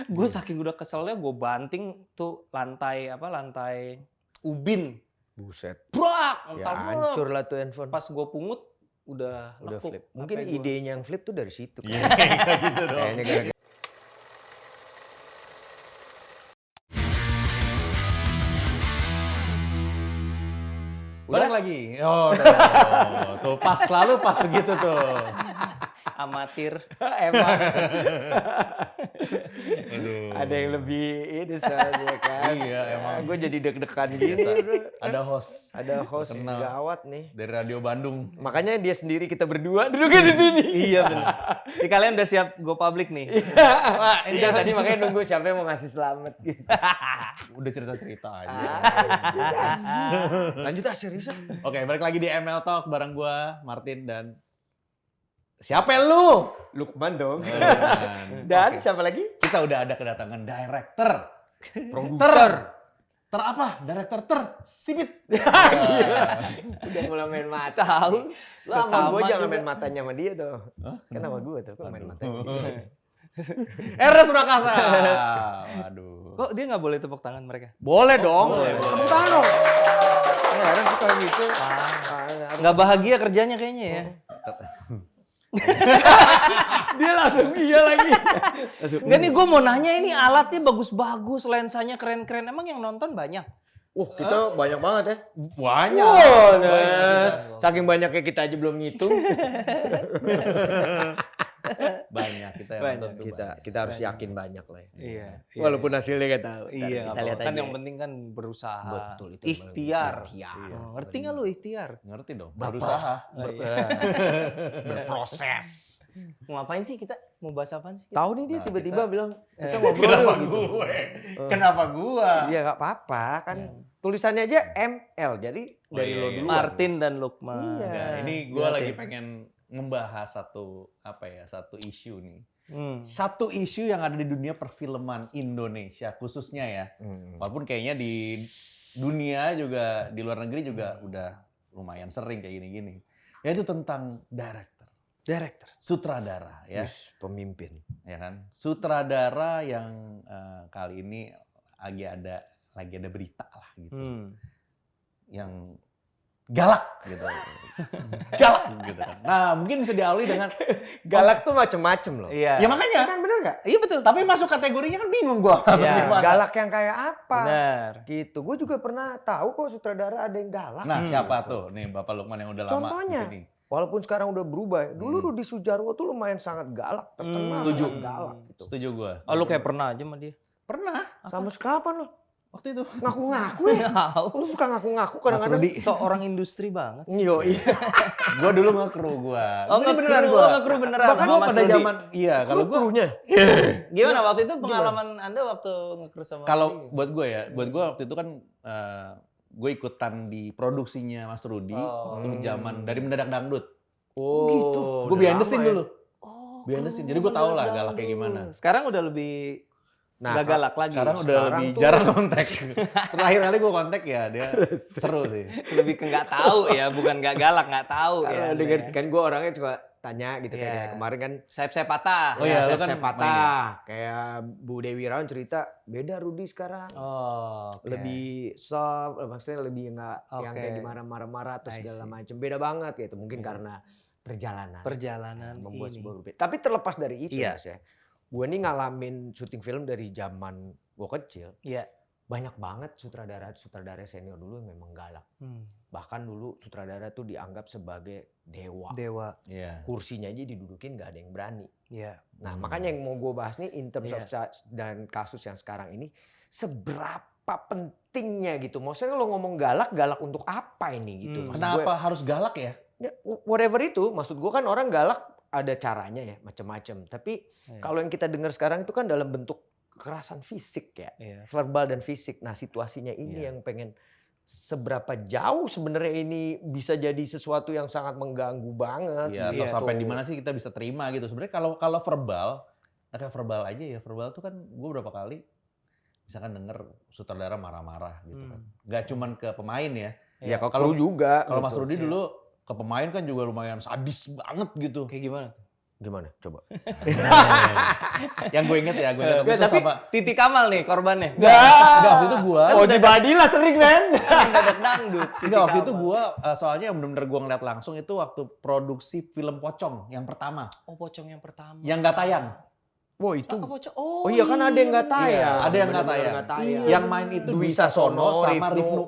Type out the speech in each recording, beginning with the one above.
Gue saking udah keselnya gue banting tuh lantai ubin. Buset. Brak, Ya hancur lah tuh handphone. Pas gue pungut udah lekuk. flip. Mungkin idenya yang flip tuh dari situ. Iya, gitu dong. Kayaknya gara-gara Balik lagi. Oh, tuh pas selalu pas begitu tuh. Amatir. emang Aduh. ada yang lebih ini soalnya kan. Iya, emang. Gue jadi deg-degan gitu. Ada host Ada host Kenal. gawat nih. dari Radio Bandung. Makanya dia sendiri kita berdua duduknya di sini. Iya benar. Ini kalian udah siap go public nih? Wah, ini tadi makanya nunggu siapa yang mau ngasih selamat gitu. Udah cerita-cerita aja. Lanjut ah seriusan. Oke, balik lagi di ML Talk bareng gua, Martin dan siapa lu? Lukman dong. Dan Dan siapa lagi? kita udah ada kedatangan director, Produser. ter apa? Director sipit. Udah mulai main mata. Tahu. Lah sama Sesama gue jangan juga. main matanya sama dia dong. Kan sama gue tuh, kok main matanya sama dia. Eres Prakasa. Waduh. Kok dia nggak boleh tepuk tangan mereka? Boleh dong. boleh, boleh. Tepuk tangan dong. Kadang suka gitu. Nggak bahagia kerjanya kayaknya ya. Dia langsung iya lagi. Enggak nih gue mau nanya ini alatnya bagus-bagus, lensanya keren-keren. Emang yang nonton banyak? Kita banyak banget ya. Banyak. Wow, Nes. Saking banyaknya kita aja belum ngitung. Banyak kita yang Banyak. nonton tuh banyak. Kita harus yakin banyak lah ya. Iya. Walaupun hasilnya nggak tahu. Iya, kita lihat kan aja. yang penting kan berusaha. Betul, itu yang Ikhtiar. paling penting. Ikhtiar. Oh, ngerti nggak lu ikhtiar? Ngerti dong. Berproses. Berusaha. Oh, iya. Berproses. Mau ngapain sih kita? Mau bahas apaan sih? Tahu nih dia Nah, tiba-tiba kita- bilang kita ngobrol Kenapa yuk," gitu. gue? Kenapa gua? Iya nggak apa-apa kan. Tulisannya aja ML jadi Oh, dari iya, lo iya. dulu. Martin dan Lukman. Iya. Nah, ini gue Berarti. lagi pengen membahas satu isu nih. Hmm. Satu isu yang ada di dunia perfilman Indonesia khususnya ya. Hmm. Walaupun kayaknya di dunia juga, di luar negeri juga udah lumayan sering kayak gini-gini. Yaitu tentang Director. sutradara ya. Wis, pemimpin. Ya kan? Sutradara yang kali ini lagi ada berita lah gitu. Hmm. Yang galak gitu. Galak gitu kan. Nah, mungkin bisa diawali dengan Galak tuh macem-macem loh. Iya. ya makanya Kan bener nggak? Iya betul. tapi masuk kategorinya kan bingung gua. Iya, Gimana? Galak yang kayak apa? Benar. Gitu. Gue juga pernah tahu kok sutradara ada yang galak. Nah, siapa Gitu. tuh? Nih Bapak Lukman yang udah Contohnya, lama di sini. walaupun sekarang udah berubah. Dulu Rudi Sudjarwo tuh lumayan sangat galak. Terkenal Setuju. sangat galak gitu. Setuju gua. Oh, lu kayak pernah aja sama dia. Pernah Sama kapan lo? waktu itu. Ngaku-ngaku ya? Lu suka ngaku-ngaku kadang-kadang. Rudi. Seorang industri banget. Yo, iya. Gua dulu nge-crew gua. Oh, Ini beneran nge-crew, gua. nge-crew beneran. Bahkan Sama gua Mas pada Rudi. zaman kalau gua Krunya. Gimana waktu itu pengalaman Anda waktu nge-crew sama kalau Rudi? buat gua waktu itu kan gue ikutan di produksinya Mas Rudi Oh. waktu zaman dari Mendadak Dangdut. Oh, Gitu. Gue udah behind the scene lama ya. dulu. Oh, Behind the scene. Jadi gue tau lah galaknya gimana. Sekarang udah lebih nggak galak lagi. Sekarang udah sekarang lebih tuh- jarang kontak. Terakhir kali gue kontak ya dia seru sih. Lebih ke nggak tahu ya, bukan nggak galak, nggak tahu ya. Karena denger kan gue orangnya juga tanya gitu Iya. kayak kemarin kan. Sayap-sayap patah. Oh iya, lu kan saya patah. Kayak Bu Dewi Raun cerita beda Rudi sekarang. Oh, oke. Lebih soft, maksudnya lebih nggak yang Oke. kayak gimana marah-marah terus I segala see. macam. Beda banget gitu. Mungkin Iya. karena perjalanan. Perjalanan Membuat ini. sebuah berbeda. Tapi terlepas dari itu Iya. Mas ya. Gue nih ngalamin syuting film dari zaman gue kecil. Iya. Banyak banget sutradara senior dulu yang memang galak. Hmm. Bahkan dulu sutradara tuh dianggap sebagai dewa. Dewa. Iya. Kursinya aja didudukin gak ada yang berani. Iya. Nah makanya yang mau gue bahas nih in terms Iya. of dan kasus yang sekarang ini. Seberapa pentingnya gitu. Maksudnya lo ngomong galak untuk apa ini gitu. Maksud Kenapa gue, harus galak ya? ya, whatever itu. Maksud gue kan orang galak ada caranya ya macam-macam. Tapi Iya. kalau yang kita dengar sekarang itu kan dalam bentuk kekerasan fisik ya. Iya. Verbal dan fisik. Nah situasinya ini Iya. yang pengen seberapa jauh sebenarnya ini bisa jadi sesuatu yang sangat mengganggu banget. Iya, atau Iya. sampai di mana sih kita bisa terima gitu. Sebenarnya kalau verbal, kayak verbal aja ya. Verbal tuh kan gue berapa kali misalkan denger sutradara marah-marah gitu kan. Gak cuman ke pemain ya. Ya Iya. kalau juga. Kalau Mas gitu. Rudi Iya. dulu ke pemain kan juga lumayan sadis banget gitu. Kayak gimana? Gimana? Coba. Yang gue inget waktu Nggak, itu tapi sama Titi Kamal nih korbannya. Enggak, waktu itu gue Oji Badila sering men. Dadak dangdut. Titi Enggak, waktu itu Kamal. gue soalnya yang bener-bener gue ngeliat langsung itu waktu produksi film Pocong yang pertama. Oh, Pocong yang pertama. Yang nggak tayang. Wah itu. Ah, Pocong. Oh iya kan ada yang nggak bener. tayang. Iya, ada yang nggak Bener-bener tayang. nggak tayang. Yang main itu Dwi Dwi Sasono sama Rifnu. Rifnu.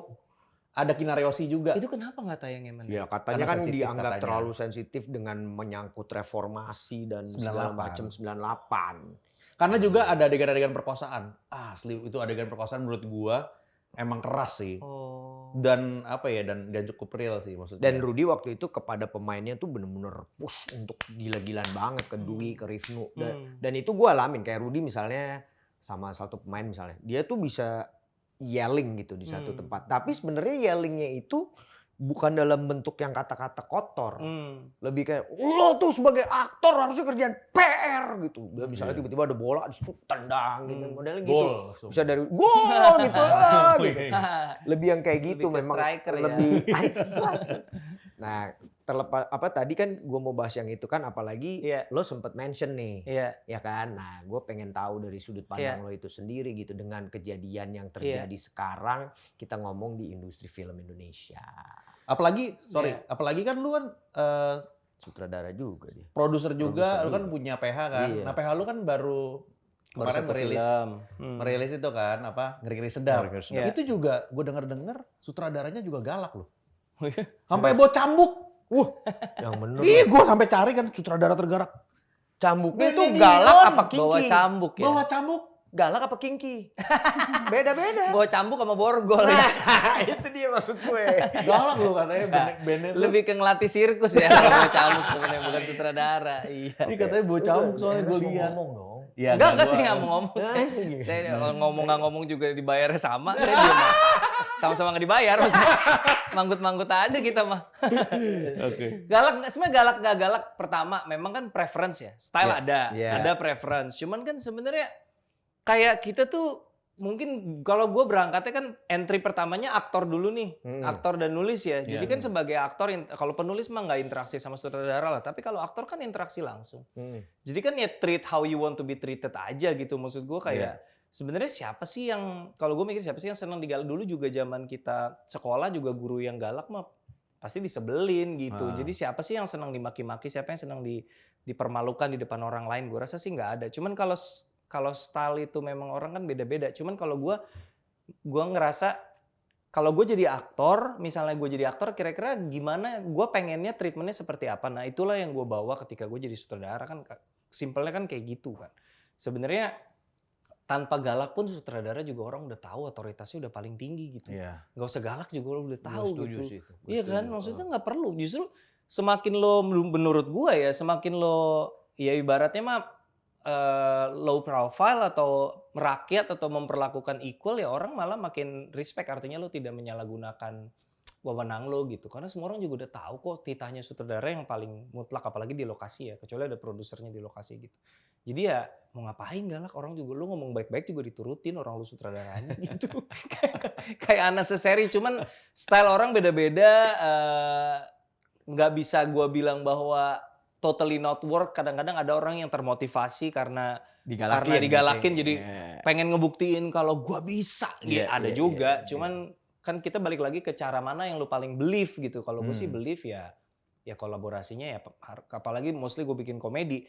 Ada Kinaryosi juga. Itu kenapa nggak tayang emang? Ya Karena katanya kan sensitif dianggap katanya. terlalu sensitif dengan menyangkut reformasi dan 98. segala macam 98. Karena juga ada adegan-adegan perkosaan. Asli itu adegan perkosaan menurut gua emang keras sih. Oh. Dan apa ya, dan cukup real sih maksudnya. Dan Rudy waktu itu kepada pemainnya tuh bener-bener push untuk gila-gilaan banget ke Dwi, ke Rifnu. Dan itu gue alamin kayak Rudy misalnya sama satu pemain misalnya, dia tuh bisa yelling gitu di satu tempat. Tapi sebenarnya yellingnya itu bukan dalam bentuk yang kata-kata kotor. Lebih kayak lo tuh sebagai aktor harusnya kerjaan PR gitu. Dia misalnya tiba-tiba ada bola di situ tendang gitu. Modelnya gitu. Gol. Bisa dari gol gitu. Gitu. Iya. Lebih yang kayak Lebih gitu ke memang striker ya. lebih striker. Nah, terlepas apa tadi kan gue mau bahas yang itu kan apalagi Iya. lo sempet mention nih. Iya. Ya kan? Nah, gue pengen tahu dari sudut pandang lo itu sendiri gitu dengan kejadian yang terjadi sekarang kita ngomong di industri film Indonesia. Apalagi, apalagi kan lu kan Sutradara juga dia. produser juga, Produser lu kan juga. punya PH kan. Iya. Nah, PH lu kan baru kemarin satu merilis film. merilis itu kan apa Ngeri-ngeri Sedap. Ngeri-Ngeri Sedap. Itu juga gue denger sutradaranya juga galak loh. Oh iya? Sampai bawa cambuk. Yang bener. Ih, gue sampai cari kan sutradara tergalak. Cambuknya itu Benny galak Dion. apa kinki? Bawa cambuk ya. Bawa cambuk. Galak apa kinki? Beda-beda. Bawa cambuk sama borgol ya. Nah, itu dia maksud gue. Galak loh katanya Bene tuh. Lebih ke ngelatih sirkus ya kalau bawa cambuk sebenarnya bukan sutradara. Iya. Ini katanya bawa cambuk soalnya gue lihat. Ngomong dong. Ya, Enggak gua- sih nggak mau ngomong. Saya ngomong nggak ngomong juga dibayarnya sama. Saya diem. Sama-sama nggak dibayar. Maksudnya. Manggut-manggut aja kita mah. Oke. Galak, sebenarnya galak nggak galak pertama memang kan preference ya. Style Iya. ada preference. Cuman kan sebenarnya kayak kita tuh mungkin kalau gue berangkatnya kan entry pertamanya aktor dulu nih. Aktor dan nulis ya. Jadi Iya. kan sebagai aktor, kalau penulis mah nggak interaksi sama sutradara lah. Tapi kalau aktor kan interaksi langsung. Jadi kan ya treat how you want to be treated aja gitu. Maksud gue kayak sebenarnya siapa sih yang, kalau gue mikir siapa sih yang senang digalak. Dulu juga zaman kita sekolah juga guru yang galak mah pasti disebelin gitu. Jadi siapa sih yang senang dimaki-maki, siapa yang senang dipermalukan di depan orang lain. Gue rasa sih nggak ada. Cuman kalau style itu memang orang kan beda-beda. Cuman kalau gue ngerasa kalau gue jadi aktor, misalnya gue jadi aktor, kira-kira gimana? Gue pengennya treatmentnya seperti apa? Nah itulah yang gue bawa ketika gue jadi sutradara kan. Simpelnya kan kayak gitu kan. Sebenarnya tanpa galak pun sutradara juga orang udah tahu otoritasnya udah paling tinggi gitu. Iya. Gak usah galak juga lo udah tahu gitu. Sih itu. Iya kan, maksudnya nggak perlu. Justru semakin lo, menurut gue ya, semakin lo, ya ibaratnya mah low profile atau merakyat atau memperlakukan equal ya orang malah makin respect. Artinya lo tidak menyalahgunakan wewenang lo gitu. Karena semua orang juga udah tahu kok titahnya sutradara yang paling mutlak, apalagi di lokasi ya. Kecuali ada produsernya di lokasi gitu. Jadi ya mau ngapain galak, orang juga lo ngomong baik-baik juga diturutin orang lo sutradaranya gitu. Kayak unnecessary, cuman style orang beda-beda. Nggak bisa gue bilang bahwa totally not work. Kadang-kadang ada orang yang termotivasi karena digalakin jadi pengen ngebuktiin kalau gue bisa. Gitu. Ada juga, cuman kan kita balik lagi ke cara mana yang lu paling believe gitu. Kalau gue sih believe ya kolaborasinya ya, apalagi mostly gue bikin komedi.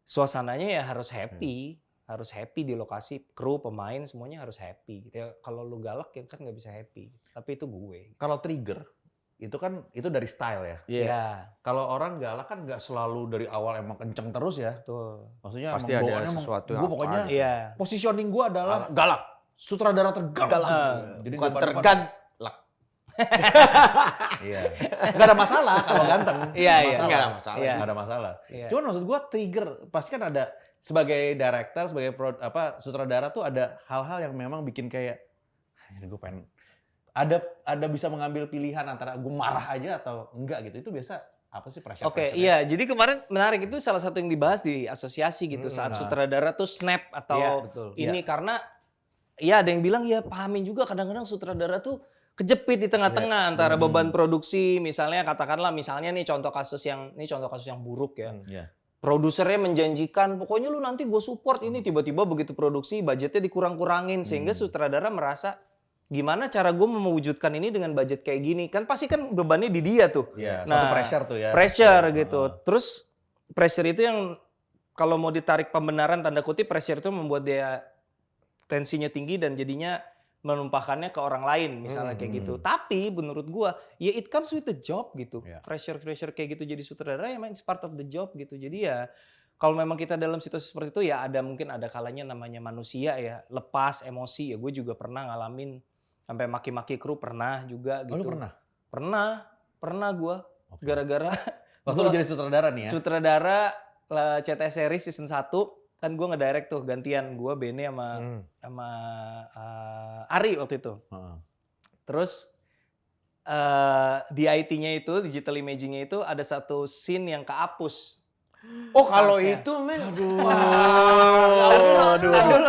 Suasananya ya harus happy, harus happy di lokasi, kru, pemain semuanya harus happy. Gitu ya. Kalau lu galak ya kan nggak bisa happy. Tapi itu gue. Kalau trigger itu kan itu dari style ya. Iya. Kalau orang galak kan nggak selalu dari awal emang kenceng terus ya. Betul. Maksudnya Pasti emang ada bawaannya sesuatu yang gue pokoknya Iya. positioning gue adalah galak. sutradara tergalak. Jadi Bukan depan-depan- tergalak. Iya. Gak ada masalah kalau ganteng. Iya, iya. Nggak ada masalah. Iya. Nggak ada masalah. Iya. Cuman maksud gue trigger pasti kan ada sebagai director, sebagai sutradara tuh ada hal-hal yang memang bikin kayak ini gue pengen ada bisa mengambil pilihan antara gue marah aja atau enggak gitu. Itu biasa apa sih pressure? Oke, iya. Jadi kemarin menarik itu salah satu yang dibahas di asosiasi gitu saat sutradara tuh snap atau Iya, betul. ini karena ya ada yang bilang ya pahamin juga kadang-kadang sutradara tuh kejepit di tengah-tengah antara beban produksi misalnya katakanlah misalnya nih contoh kasus yang buruk ya. Iya. produsernya menjanjikan, pokoknya lu nanti gue support ini, tiba-tiba begitu produksi budgetnya dikurang-kurangin sehingga sutradara merasa gimana cara gue mewujudkan ini dengan budget kayak gini, kan pasti kan bebannya di dia tuh. Iya, satu pressure tuh ya. Pressure Iya, gitu. Terus pressure itu yang kalau mau ditarik pembenaran tanda kutip, pressure itu membuat dia tensinya tinggi dan jadinya menumpahkannya ke orang lain misalnya kayak gitu. Tapi menurut gua ya it comes with the job gitu. Yeah. Pressure kayak gitu jadi sutradara ya it's part of the job gitu. Jadi ya kalau memang kita dalam situasi seperti itu ya mungkin ada kalanya namanya manusia ya, lepas emosi ya. Gue juga pernah ngalamin sampai maki-maki kru pernah juga Oh, gitu. lu pernah? Pernah gua. Oke. Gara-gara Waktu lu jadi sutradara nih ya? sutradara CTS series season 1 kan gue ngedirect tuh gantian gue Bene sama Ari waktu itu. Heeh. Terus di IT-nya itu digital imaging-nya itu ada satu scene yang kehapus. Oh kalau Harusnya. itu men. Aduh.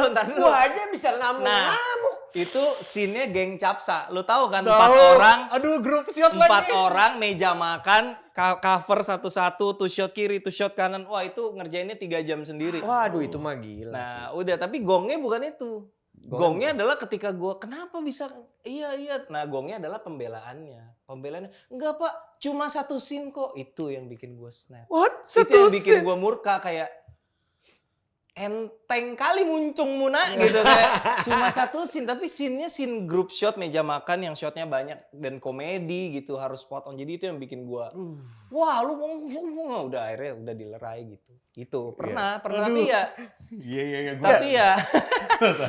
Ntar dulu. Gua aja bisa ngamuk-ngamuk. Itu scene-nya geng Capsa. Lu tahu kan Tahu. 4 orang. Aduh, grup shot 4 lagi. orang meja makan cover satu-satu tuh shot kiri tuh shot kanan. Wah itu ngerjainnya 3 jam sendiri. Waduh itu mah gila sih. Nah udah tapi gongnya bukan itu. Gongnya adalah ketika gue kenapa bisa iya. Nah gongnya adalah pembelaannya. Enggak pak cuma satu scene kok. Itu yang bikin gue snap. What? Itu yang bikin gue murka kayak enteng kali muncung muna gitu kayak cuma satu scene tapi scene-nya scene group shot meja makan yang shotnya banyak dan komedi gitu harus spot on jadi itu yang bikin gua wah lu mau udah akhirnya udah dilerai gitu pernah tapi ya Iya. tapi ya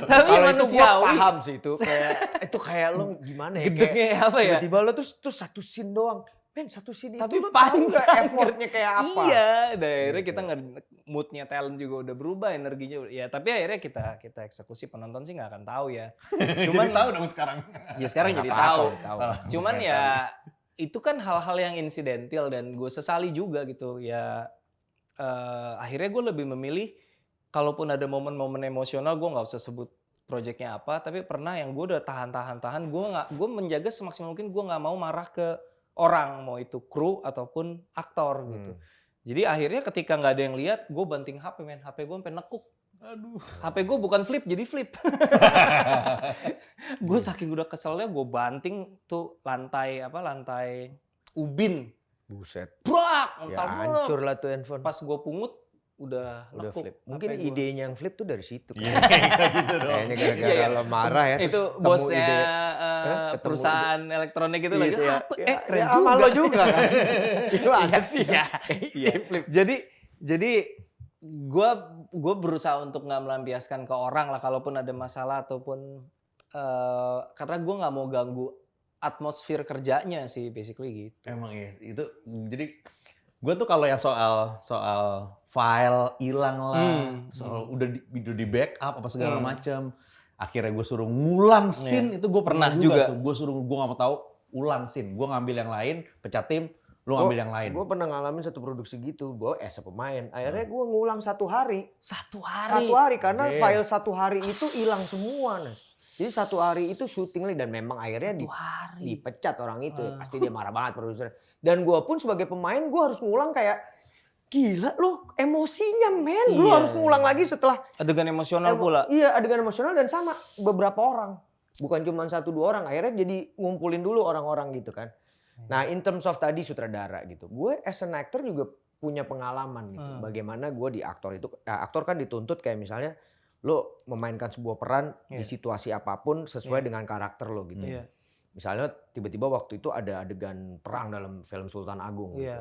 tapi Kalau itu gua manusiawi paham sih itu kayak lo gimana ya? gedegnya apa ya Tiba-tiba lo tuh satu scene doang. Men satu scene tapi itu lo tahu nggak panjang effortnya kayak apa? iya akhirnya kita moodnya talent juga udah berubah energinya ya tapi akhirnya kita eksekusi penonton sih nggak akan tahu ya Cuman tahu dong sekarang. ya sekarang jadi Apa-apa, tahu tahu. cuman ya itu kan hal-hal yang insidental dan gue sesali juga gitu ya akhirnya gue lebih memilih kalaupun ada momen-momen emosional gue nggak usah sebut proyeknya apa tapi pernah yang gue udah tahan gue menjaga semaksimal mungkin gue nggak mau marah ke orang mau itu kru ataupun aktor gitu jadi akhirnya ketika nggak ada yang lihat gue banting HP HP gue sampai nekuk. Aduh. HP gue bukan flip jadi flip. Gue saking udah keselnya gue banting tuh lantai ubin. Buset. Brak, Ya hancur lah tuh handphone. Pas gue pungut udah lekuk. flip. Mungkin HP gua. idenya yang flip tuh dari situ. Iya, kayak gitu dong. Kayaknya gara-gara Iya. lo marah ya. Itu terus bosnya ketemu ketemu perusahaan elektronik itu lagi. Gitu ya. Keren Ya, juga. sama lo juga kan. Gimana sih? Iya. Jadi gue berusaha untuk nggak melampiaskan ke orang lah kalaupun ada masalah ataupun karena gue nggak mau ganggu atmosfer kerjanya sih basically gitu. Emang iya, itu jadi gue tuh kalau yang soal file hilang lah, soal udah di backup apa segala macam, akhirnya gue suruh ngulang scene itu gue pernah juga. Tuh. Gue nggak mau tahu ulang scene, gue ngambil yang lain, pecat tim, lu ngambil yang lain. Gue pernah ngalamin satu produksi gitu, gue pemain. Akhirnya gue ngulang 1 hari. 1 hari. 1 hari karena file 1 hari itu hilang semua, Nas. Jadi 1 hari itu syuting lagi dan memang akhirnya dipecat orang itu. Pasti dia marah banget produser. Dan gue pun sebagai pemain gue harus ngulang kayak gila lu emosinya men. Lu harus ngulang lagi setelah adegan emosional pula. Iya adegan emosional dan sama beberapa orang. Bukan cuma 1-2 orang. Akhirnya jadi ngumpulin dulu orang-orang gitu kan. Nah in terms of tadi sutradara gitu. Gue as an actor juga punya pengalaman gitu. Bagaimana gue di aktor itu. Aktor kan dituntut kayak misalnya lo memainkan sebuah peran di situasi apapun sesuai dengan karakter lo gitu. Misalnya tiba-tiba waktu itu ada adegan perang dalam film Sultan Agung gitu.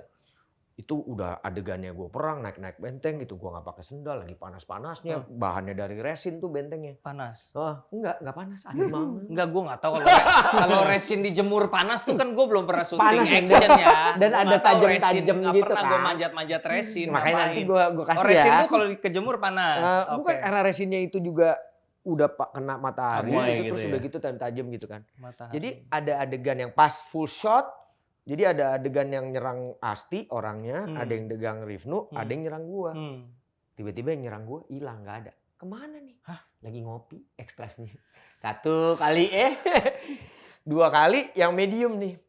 Itu udah adegannya gue perang naik-naik benteng gitu. Gue gak pakai sendal lagi panas-panasnya. Bahannya dari resin tuh bentengnya. Panas. Enggak panas. Adem banget. Enggak, gue gak tahu kalau resin dijemur panas tuh kan gue belum pernah syuting Panas, action ya. dan Gua ada nggak tahu tajam-tajam resin, nggak gitu pernah gue kan. manjat-manjat resin. Makanya nanti gue kasih resin ya. tuh kalau kejemur panas. Bukan karena resinnya itu juga udah kena matahari Gitu terus ya. udah gitu tajam gitu kan. Matahari. Jadi ada adegan yang pas full shot. Jadi ada adegan yang nyerang Asti orangnya, ada yang degang Rifnu, ada yang nyerang gua. Tiba-tiba yang nyerang gua hilang, nggak ada. Kemana nih? Lagi ngopi, ekstrasnya. 1 kali 2 kali yang medium nih.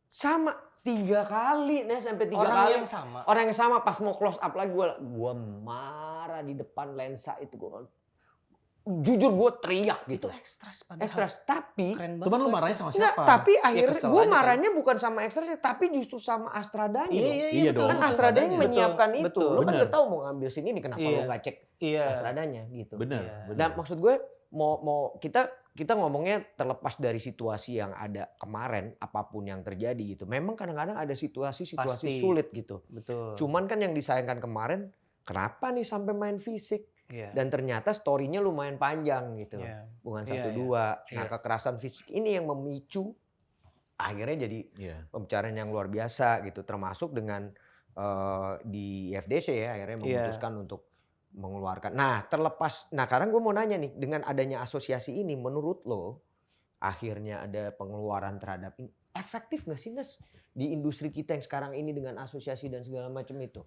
Sama 3 kali, Nes, sampai 3 Orang kali. yang sama. Orang yang sama pas mau close up lagi gue marah di depan lensa itu jujur gue teriak gitu. Itu ekstras padahal. Ekstras, tapi Keren banget. Cuman lu tuh marahnya ekstras. sama enggak, siapa? tapi akhirnya kesel gue aja kan. marahnya bukan sama ekstras, tapi justru sama Astradanya. Iya betul, dong. Kan Astrada yang Astradanya. menyiapkan Betul, itu. betul. Lo kan Bener. udah tahu mau ngambil scene ini, kenapa Iya. lo nggak cek Iya. Astradanya gitu. Bener. Iya. bener. Nah maksud gue mau kita ngomongnya terlepas dari situasi yang ada kemarin, apapun yang terjadi gitu. Memang kadang-kadang ada situasi-situasi Pasti. sulit gitu. Betul. Cuman kan yang disayangkan kemarin, kenapa nih sampai main fisik? Iya. Dan ternyata story-nya lumayan panjang gitu. Iya. Bukan Iya, 1-2. iya. Nah Iya. kekerasan fisik ini yang memicu akhirnya jadi Iya. pembicaraan yang luar biasa gitu. Termasuk dengan di FDC ya akhirnya memutuskan untuk mengeluarkan. Nah terlepas, nah sekarang gue mau nanya nih, dengan adanya asosiasi ini menurut lo akhirnya ada pengeluaran terhadap ini, efektif nggak sih Nes di industri kita yang sekarang ini dengan asosiasi dan segala macam itu?